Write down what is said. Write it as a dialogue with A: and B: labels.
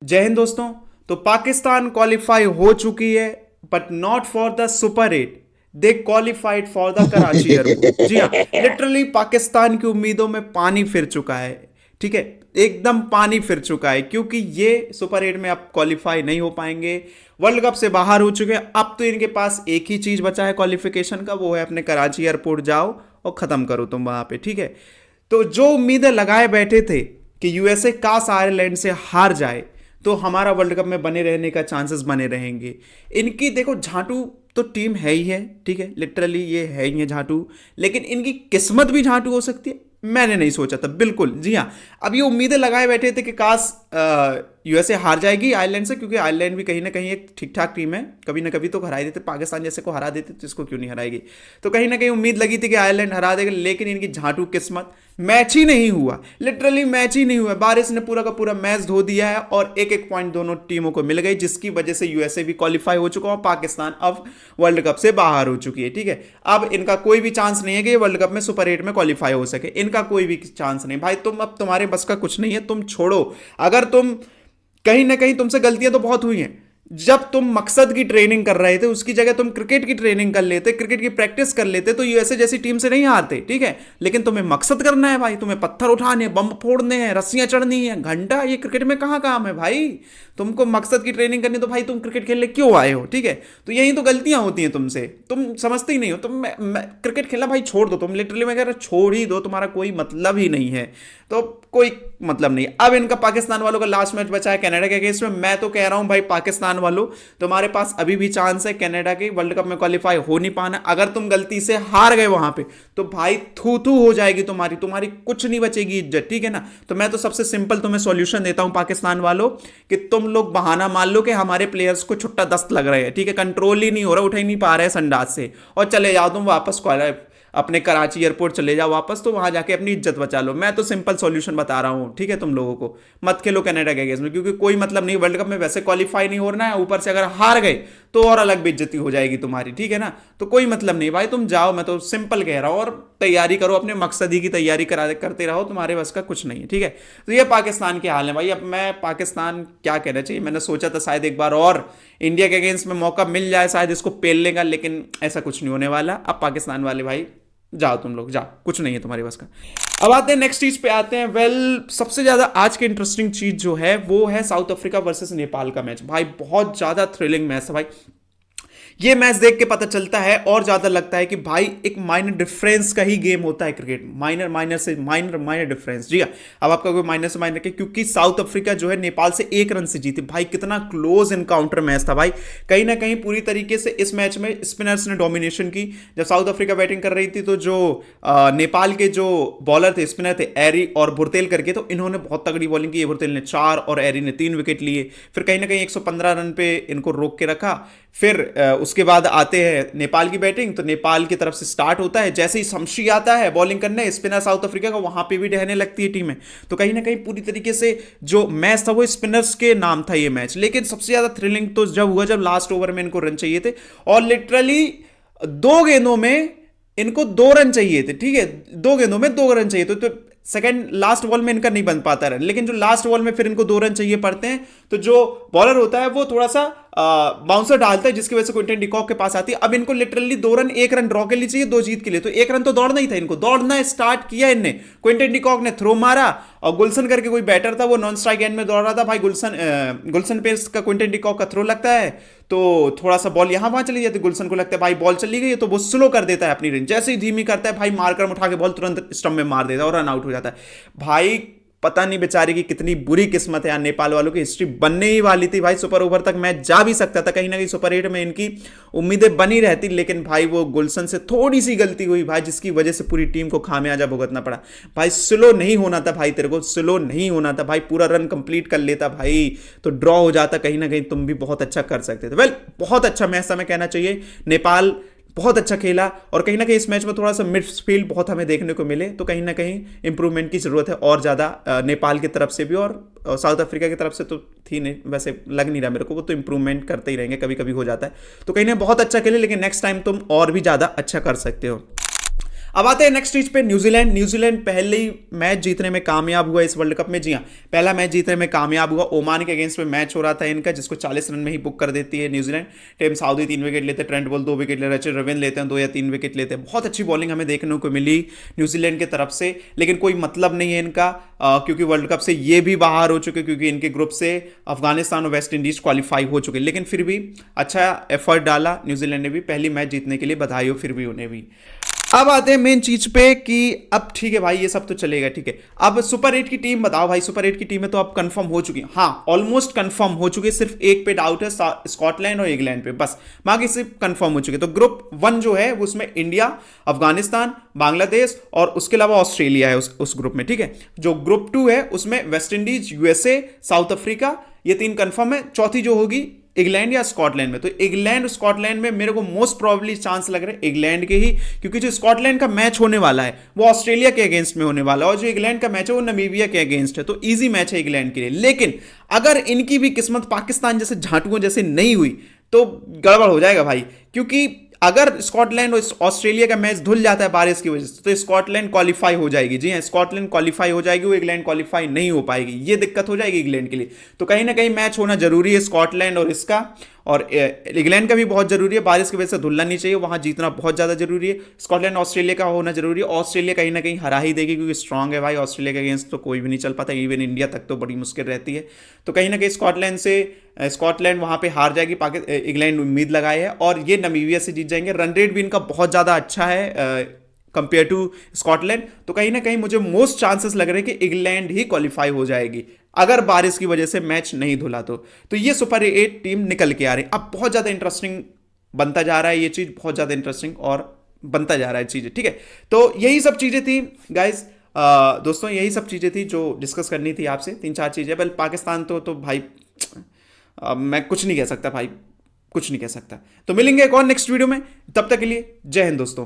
A: जय हिंद दोस्तों। तो पाकिस्तान क्वालिफाई हो चुकी है but not for the super 8। They qualified for the Karachi airport. जी हाँ, लिटरली पाकिस्तान की उम्मीदों में पानी फिर चुका है। ठीक है, एकदम पानी फिर चुका है क्योंकि ये सुपर 8 में अब क्वालिफाई नहीं हो पाएंगे। वर्ल्ड कप से बाहर हो चुके हैं। अब तो इनके पास एक ही चीज बचा है क्वालिफिकेशन का, वो है अपने कराची एयरपोर्ट जाओ और खत्म करो तुम वहां पे। ठीक है, तो जो उम्मीदें लगाए बैठे थे कि यूएसए काश आयरलैंड से हार जाए तो हमारा वर्ल्ड कप में बने रहने का चांसेस बने रहेंगे। इनकी देखो झांटू तो टीम है ही है, ठीक है, लिटरली ये है ही है झांटू, लेकिन इनकी किस्मत भी झांटू हो सकती है। मैंने नहीं सोचा था, बिल्कुल जी हाँ। अब ये उम्मीदें लगाए बैठे थे कि काश यूएसए हार जाएगी आयरलैंड से, क्योंकि आयरलैंड भी कहीं ना कहीं एक ठीक ठाक टीम है, कभी ना कभी तो हरा देते, पाकिस्तान जैसे को हरा देते तो इसको क्यों नहीं हराएगी। तो कहीं ना कहीं उम्मीद लगी थी कि आयरलैंड हरा देगा, लेकिन इनकी झांटू किस्मत, मैच ही नहीं हुआ, लिटरली मैच ही नहीं हुआ। बारिश ने पूरा का पूरा मैच धो दिया है और एक एक पॉइंट दोनों टीमों को मिल गई, जिसकी वजह से यूएसए भी क्वालिफाई हो चुका और पाकिस्तान अब वर्ल्ड कप से बाहर हो चुकी है। ठीक है, अब इनका कोई भी चांस नहीं है कि ये वर्ल्ड कप में सुपर 8 में क्वालिफाई हो सके, इनका कोई भी चांस नहीं भाई। तुम अब तुम्हारे बस का कुछ नहीं है, तुम छोड़ो। अगर तुम कहीं ना कहीं तुमसे गलतियां तो बहुत हुई हैं। जब तुम मकसद की ट्रेनिंग कर रहे थे उसकी जगह तुम क्रिकेट की ट्रेनिंग कर लेते, क्रिकेट की प्रैक्टिस कर लेते, तो यूएसए जैसी टीम से नहीं हारते। ठीक है, लेकिन तुम्हें मकसद करना है भाई, तुम्हें पत्थर उठाने, बम फोड़ने हैं, रस्सियां चढ़नी है, घंटा, ये क्रिकेट में कहां काम है भाई। तुमको मकसद की ट्रेनिंग करनी तो भाई तुम क्रिकेट खेलने क्यों आए हो। ठीक है, तो यही तो गलतियां होती हैं तुमसे, तुम समझते ही नहीं हो। तुम क्रिकेट खेलना भाई छोड़ दो, तुम लिटरली मैं कह रहा छोड़ ही दो, तुम्हारा कोई मतलब ही नहीं है, तो कोई मतलब नहीं। अब इनका पाकिस्तान वालों का लास्ट मैच बचा है कनाडा के अगेंस्ट में। मैं तो कह रहा हूं भाई पाकिस्तान वालों, तुम्हारे पास अभी भी चांस है कनाडा के वर्ल्ड कप में क्वालिफाई हो नहीं पाना। अगर तुम गलती से हार गए वहां पे तो भाई थू थू हो जाएगी तुम्हारी, तुम्हारी कुछ नहीं बचेगी इज्जत। ठीक है ना, तो मैं तो सबसे सिंपल तुम्हें सॉल्यूशन देता हूं पाकिस्तान वालों, कि तुम लोग बहाना मान लो कि हमारे प्लेयर्स को छुट्टा दस्त लग रहे हैं, ठीक है, कंट्रोल ही नहीं हो रहा, उठ ही नहीं पा रहे हैं संडास से, और चले जाओ तुम वापस अपने कराची एयरपोर्ट चले जाओ वापस, तो वहां जाके अपनी इज्जत बचा लो। मैं तो सिंपल सॉल्यूशन बता रहा हूं, ठीक है, तुम लोगों को मत खेलो कनाडा के अगेंस्ट में, क्योंकि कोई मतलब नहीं, वर्ल्ड कप में वैसे क्वालिफाई नहीं हो रहा है, ऊपर से अगर हार गए तो और अलग बेइज्जती हो जाएगी तुम्हारी। ठीक है ना, तो कोई मतलब नहीं भाई, तुम जाओ, मैं तो सिंपल कह रहा हूं, और तैयारी करो, अपने मकसदी की तैयारी करते रहो, तुम्हारे बस का कुछ नहीं है। ठीक है, तो ये पाकिस्तान के हाल है भाई। अब मैं पाकिस्तान क्या कहना चाहिए, मैंने सोचा था शायद एक बार और इंडिया के अगेंस्ट में मौका मिल जाए शायद इसको पेलने का, लेकिन ऐसा कुछ नहीं होने वाला। अब पाकिस्तान वाले भाई जाओ, तुम लोग जाओ, कुछ नहीं है तुम्हारे पास का। अब आते हैं नेक्स्ट चीज पे आते हैं। सबसे ज्यादा आज की इंटरेस्टिंग चीज जो है वो है साउथ अफ्रीका वर्सेस नेपाल का मैच। भाई बहुत ज्यादा थ्रिलिंग मैच है भाई। ये मैच देख के पता चलता है और ज्यादा लगता है कि भाई एक माइनर डिफरेंस का ही गेम होता है क्रिकेट, माइनर माइनर से माइनर माइनर डिफरेंस। जी हाँ, अब आपका कोई माइनर से माइनर के, क्योंकि साउथ अफ्रीका जो है नेपाल से 1 रन से जीती। भाई कितना क्लोज इनकाउंटर मैच था भाई। कहीं ना कहीं पूरी तरीके से इस मैच में स्पिनर्स ने डोमिनेशन की। जब साउथ अफ्रीका बैटिंग कर रही थी तो जो नेपाल के जो बॉलर थे, स्पिनर थे, एरी और भुरतेल करके, तो इन्होंने बहुत तगड़ी बॉलिंग की। भुरतेल ने 4 और एरी ने 3 विकेट लिए। फिर कहीं ना कहीं 115 रन पे इनको रोक के रखा। फिर उसके बाद आते हैं नेपाल की बैटिंग, तो नेपाल की तरफ से स्टार्ट होता है। जैसे ही शमशी आता है बॉलिंग करने, स्पिनर साउथ अफ्रीका का, वहां पे भी ढहने लगती है टीमें। तो कहीं ना कहीं पूरी तरीके से जो मैच था वो स्पिनर्स के नाम था ये मैच। लेकिन सबसे ज्यादा थ्रिलिंग तो जब हुआ जब लास्ट ओवर में इनको रन चाहिए थे, और लिटरली 2 गेंदों में इनको 2 रन चाहिए थे। ठीक है, 2 गेंदों में 2 रन चाहिए तो सेकंड लास्ट बॉल में इनका नहीं बन पाता रन, लेकिन जो लास्ट बॉल में फिर इनको 2 रन चाहिए पड़ते हैं, तो जो बॉलर होता है वो थोड़ा सा बाउंसर डालता है, जिसकी वजह से क्विंटन डिकॉक के पास आती है। अब इनको लिटरली 2 रन, 1 रन ड्रॉ के लिए चाहिए, 2 जीत के लिए, तो 1 रन तो दौड़ना ही था इनको। दौड़ना स्टार्ट किया इनने, क्विंटन डिकॉक ने थ्रो मारा, और गुलशन करके कोई बैटर था, वो नॉन स्ट्राइक एंड में दौड़ रहा था भाई। गुलशन पे इसका क्विंटन डिकॉक का थ्रो लगता है, तो थोड़ा सा बॉल यहां वहां चली जाती है। गुलशन को लगता है भाई बॉल चली गई है, तो वो स्लो कर देता है अपनी रेंज। जैसे ही धीमी करता है भाई, मारकर उठा के बॉल तुरंत स्टंप में मार देता है और रन आउट हो जाता है भाई। पता नहीं बेचारे की कितनी बुरी किस्मत है यार, नेपाल वालों की हिस्ट्री बनने ही वाली थी भाई, सुपर ओवर तक मैच जा भी सकता था, कहीं ना कहीं सुपर 8 में इनकी उम्मीदें बनी रहती, लेकिन भाई वो गुलशन से थोड़ी सी गलती हुई भाई, जिसकी वजह से पूरी टीम को खामियाजा भुगतना पड़ा भाई। स्लो नहीं होना था भाई, तेरे को स्लो नहीं होना था भाई, पूरा रन कंप्लीट कर लेता भाई तो ड्रॉ हो जाता, कहीं ना कहीं तुम भी बहुत अच्छा कर सकते थे। बहुत अच्छा मैच हमें कहना चाहिए, नेपाल बहुत अच्छा खेला, और कहीं ना कहीं इस मैच में थोड़ा सा मिडफील्ड बहुत हमें देखने को मिले, तो कहीं ना कहीं इंप्रूवमेंट की जरूरत है और ज़्यादा नेपाल की तरफ से भी, और साउथ अफ्रीका की तरफ से तो थी नहीं, वैसे लग नहीं रहा मेरे को, वो तो इंप्रूवमेंट करते ही रहेंगे, कभी कभी हो जाता है। तो कहीं ना बहुत अच्छा खेले, लेकिन नेक्स्ट टाइम तुम और भी ज़्यादा अच्छा कर सकते हो। अब आते हैं नेक्स्ट स्टेज पे, न्यूजीलैंड। न्यूजीलैंड पहले ही मैच जीतने में कामयाब हुआ इस वर्ल्ड कप में। जी हाँ, पहला मैच जीतने में कामयाब हुआ। ओमान के अगेंस्ट में मैच हो रहा था इनका, जिसको 40 रन में ही बुक कर देती है न्यूजीलैंड। टिम साउदी 3 विकेट लेते, ट्रेंट बोल्ट 2 विकेट ले, रचिन रविन लेते हैं 2 या 3 विकेट लेते हैं। बहुत अच्छी बॉलिंग हमें देखने को मिली न्यूजीलैंड की तरफ से, लेकिन कोई मतलब नहीं है इनका, क्योंकि वर्ल्ड कप से ये भी बाहर हो चुके, क्योंकि इनके ग्रुप से अफगानिस्तान और वेस्ट इंडीज क्वालिफाई हो चुके। लेकिन फिर भी अच्छा एफर्ट डाला न्यूजीलैंड ने भी, पहली मैच जीतने के लिए बधाई हो फिर भी उन्हें भी। अब आते हैं मेन चीज पे कि अब ठीक है भाई, ये सब तो चलेगा, ठीक है। अब सुपर 8 की टीम बताओ भाई। सुपर 8 की टीमें तो अब कंफर्म हो चुकी हैं, हाँ ऑलमोस्ट कंफर्म हो चुकी है। सिर्फ एक पे डाउट है, स्कॉटलैंड और इंग्लैंड पे, बस बाकी सिर्फ कंफर्म हो चुके। तो ग्रुप 1 जो है उसमें इंडिया, अफगानिस्तान, बांग्लादेश और उसके अलावा ऑस्ट्रेलिया है उस ग्रुप में, ठीक है। जो ग्रुप 2 है उसमें West Indies, USA, south Africa, ये 3 कंफर्म है। चौथी जो होगी इंग्लैंड या स्कॉटलैंड में। तो इंग्लैंड स्कॉटलैंड में मेरे को मोस्ट प्रोबेबली चांस लग रहे हैं इंग्लैंड के ही, क्योंकि जो स्कॉटलैंड का मैच होने वाला है वो ऑस्ट्रेलिया के अगेंस्ट में होने वाला है, और जो इंग्लैंड का मैच है वो नमीबिया के अगेंस्ट है। तो इजी मैच है इंग्लैंड के लिए। लेकिन अगर इनकी भी किस्मत पाकिस्तान जैसे झांटुओं जैसे नहीं हुई तो गड़बड़ हो जाएगा भाई, क्योंकि अगर स्कॉटलैंड और ऑस्ट्रेलिया का मैच धुल जाता है बारिश की वजह से तो स्कॉटलैंड क्वालिफाई हो जाएगी। जी हाँ, स्कॉटलैंड क्वालिफाई हो जाएगी, वो इंग्लैंड क्वालिफाई नहीं हो पाएगी। ये दिक्कत हो जाएगी इंग्लैंड के लिए। तो कहीं ना कहीं मैच होना जरूरी है स्कॉटलैंड और इसका, और इंग्लैंड का भी बहुत जरूरी है। बारिश की वजह से धुलना नहीं चाहिए, वहां जीतना बहुत ज्यादा जरूरी है। स्कॉटलैंड ऑस्ट्रेलिया का होना जरूरी है। ऑस्ट्रेलिया कहीं ना कहीं हरा ही देगी, क्योंकि स्ट्रांग है भाई। ऑस्ट्रेलिया के अगेंस्ट तो कोई भी नहीं चल पाता, इवन इंडिया तक तो बड़ी मुश्किल रहती है। तो कहीं ना कहीं स्कॉटलैंड वहां पे हार जाएगी, इंग्लैंड उम्मीद लगाए है, और ये नमीबिया से जीत जाएंगे। रन रेट भी इनका बहुत ज्यादा अच्छा है कंपेयर टू स्कॉटलैंड। तो कहीं ना कहीं मुझे मोस्ट चांसेस लग रहे हैं कि इंग्लैंड ही क्वालिफाई हो जाएगी, अगर बारिश की वजह से मैच नहीं धुला तो ये सुपर 8 टीम निकल के आ रही है। अब बहुत ज्यादा इंटरेस्टिंग बनता जा रहा है ये चीज, बहुत ज्यादा इंटरेस्टिंग और बनता जा रहा है चीजें, ठीक है। तो यही सब चीजें थी गाइस, दोस्तों यही सब चीजें थी जो डिस्कस करनी थी आपसे। 3-4 चीजें। बल पाकिस्तान तो भाई मैं कुछ नहीं कह सकता भाई, कुछ नहीं कह सकता। तो मिलेंगे एक और नेक्स्ट वीडियो में, तब तक के लिए जय हिंद दोस्तों।